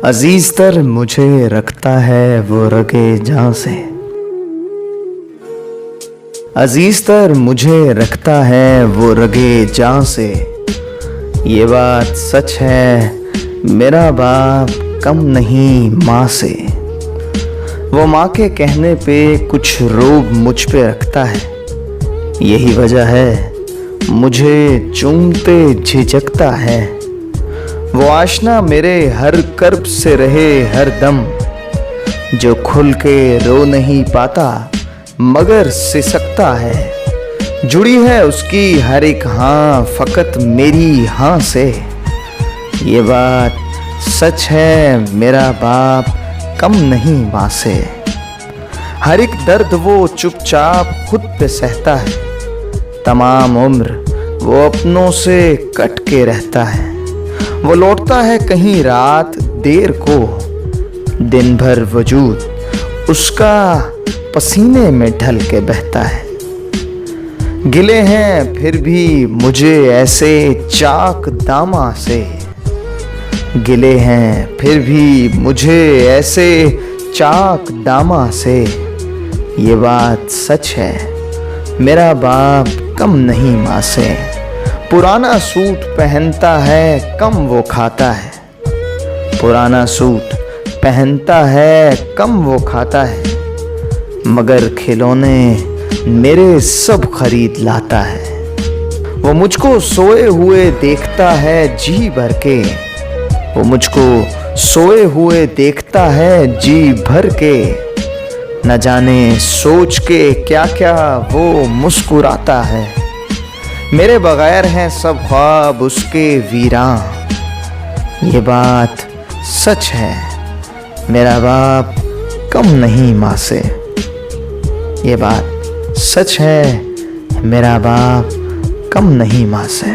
अजीज तर मुझे रखता है वो रगे जान से, अजीज तर मुझे रखता है वो रगे जान से। ये बात सच है मेरा बाप कम नहीं माँ से। वो माँ के कहने पे कुछ रोब मुझ पे रखता है, यही वजह है मुझे चूमते झिझकता है। वो आशना मेरे हर कर्ब से रहे हर दम, जो खुल के रो नहीं पाता मगर सिसकता है। जुड़ी है उसकी हर एक हाँ फकत मेरी हाँ से। ये बात सच है मेरा बाप कम नहीं माँ से। हर एक दर्द वो चुपचाप खुद पे सहता है, तमाम उम्र वो अपनों से कट के रहता है। वो लौटता है कहीं रात देर को, दिन भर वजूद उसका पसीने में ढल के बहता है। गिले हैं फिर भी मुझे ऐसे चाक दामा से, गिले हैं फिर भी मुझे ऐसे चाक दामा से। ये बात सच है मेरा बाप कम नहीं माँ से। पुराना सूट पहनता है कम वो खाता है, पुराना सूट पहनता है कम वो खाता है, मगर खिलौने मेरे सब खरीद लाता है। वो मुझको सोए हुए देखता है जी भर के, वो मुझको सोए हुए देखता है जी भर के। न जाने सोच के क्या क्या वो मुस्कुराता है। मेरे बगैर हैं सब ख्वाब उसके वीरां। ये बात सच है मेरा बाप कम नहीं माँ से। ये बात सच है मेरा बाप कम नहीं माँ से।